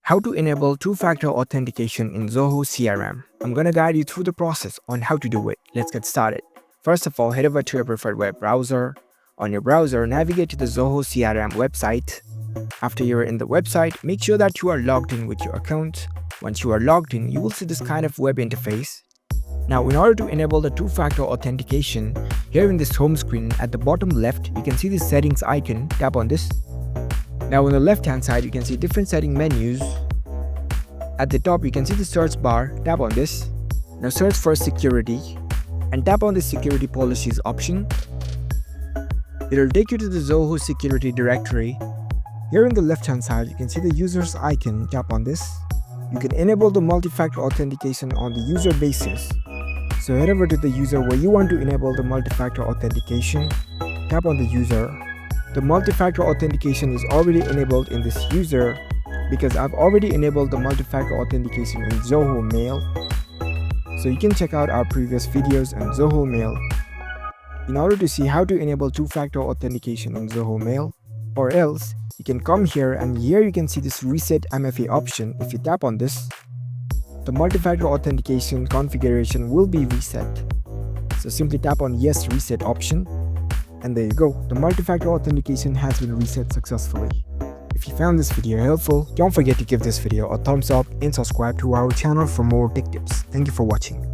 How to enable two-factor authentication in Zoho CRM. I'm going to guide you through the process on how to do it. Let's get started. First of all, head over to your preferred web browser. On your browser, navigate to the Zoho CRM website. After you're in the website, make sure that you are logged in with your account. Once you are logged in, you will see this kind of web interface. Now, in order to enable the two-factor authentication, here in this home screen at the bottom left, you can see the settings icon. Tap on this. Now on the left hand side, you can see different setting menus. At the top, you can see the search bar. Tap on this. Now search for security and tap on the security policies option. It will take you to the Zoho security directory. Here in the left hand side, you can see the users icon. Tap on this. You can enable the multi-factor authentication on the user basis. So head over to the user where you want to enable the multi-factor authentication. Tap on the user. The multi-factor authentication is already enabled in this user because I've already enabled the multi-factor authentication in Zoho Mail. So you can check out our previous videos on Zoho Mail in order to see how to enable two-factor authentication on Zoho Mail. Or else, you can come here and here you can see this reset MFA option. If you tap on this, the multi-factor authentication configuration will be reset. So simply tap on yes reset option. And there you go, the multi-factor authentication has been reset successfully. If you found this video helpful, don't forget to give this video a thumbs up and subscribe to our channel for more tech tips. Thank you for watching.